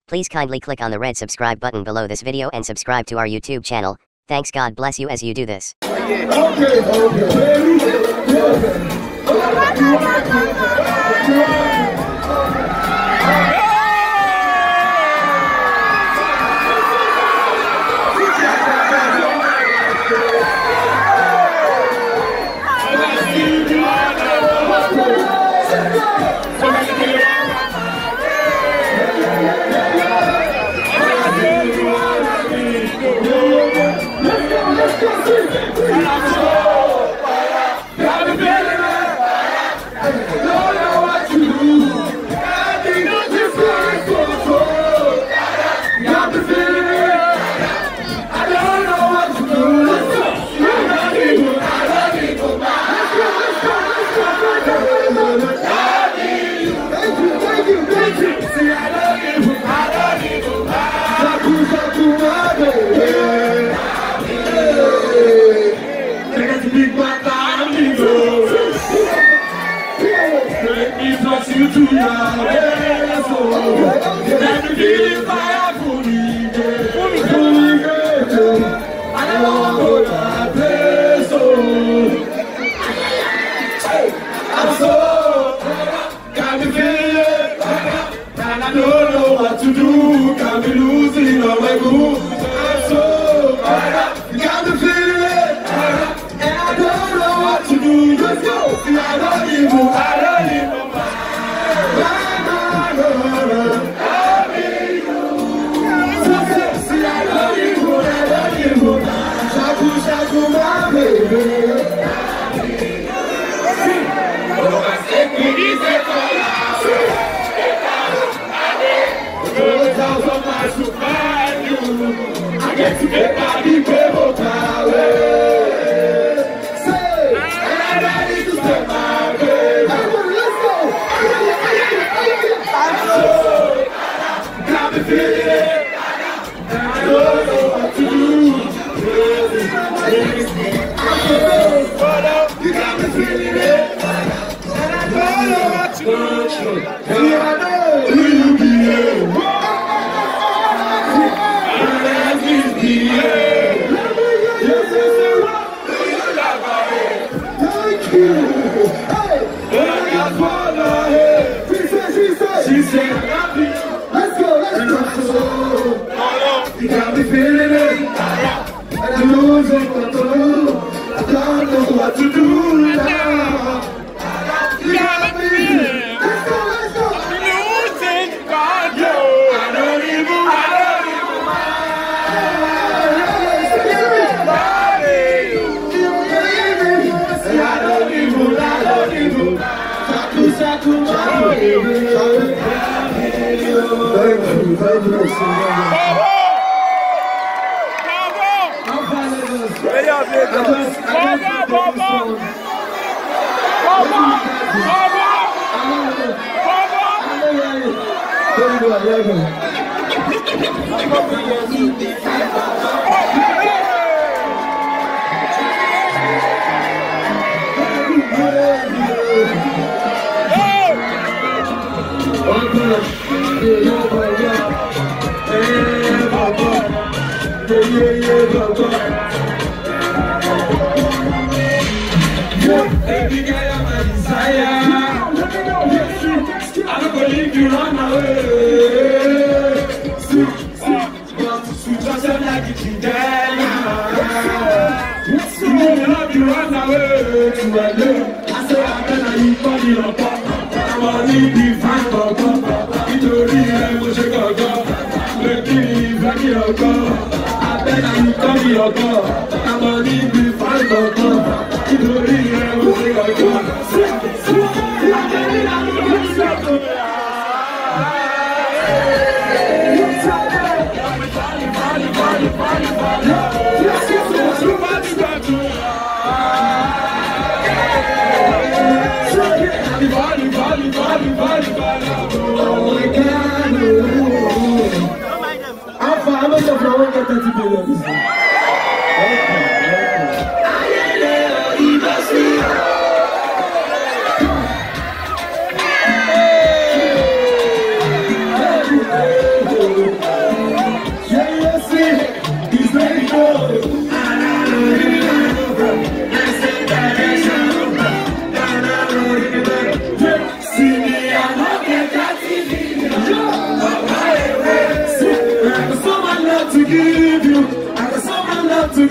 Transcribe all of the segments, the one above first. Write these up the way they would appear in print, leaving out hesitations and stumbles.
Please kindly click on the red subscribe button below this video and subscribe to our YouTube channel. Thanks, God bless you as you do this.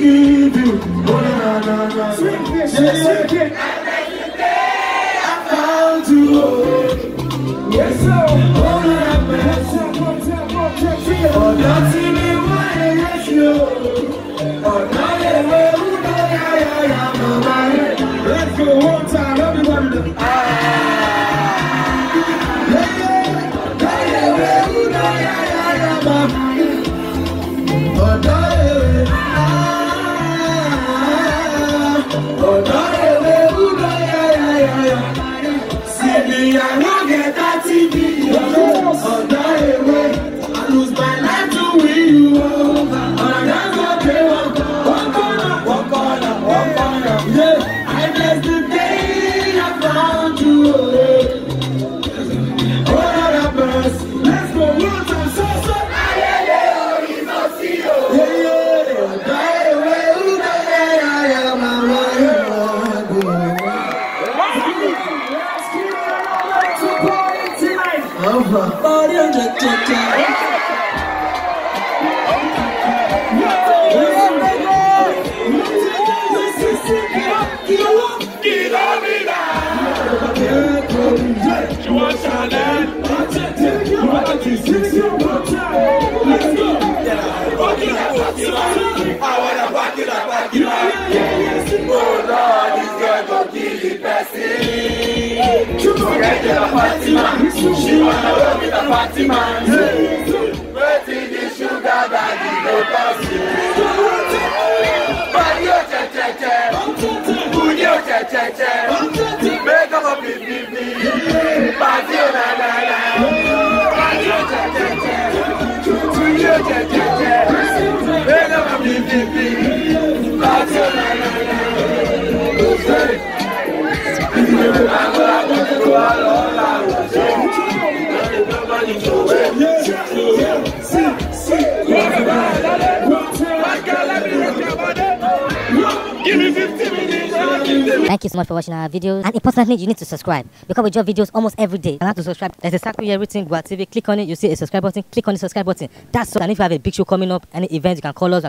give you. Oh, na, na, na. Swing this, swing it. I found you. Yes, sir. Oh, na, na, na. Oh, that's in the way, yes, you. Oh, now they will, yeah, mama. Let's go one time, everybody. She wanna work with a party man. Waiting the sugar daddy go toss you. Body oh che che che, booty oh che che che, make up a beep. Party oh na na na, body oh che che che, booty oh che che che, make up a beep. Party oh na na na. Thank you so much for watching our videos, and importantly you need to subscribe because we drop videos almost every day. And how to subscribe? There's a circle here written Gua TV. Click on it, you see a subscribe button. Click on the subscribe button. That's all. And if you have a big show coming up, any event, you can call us.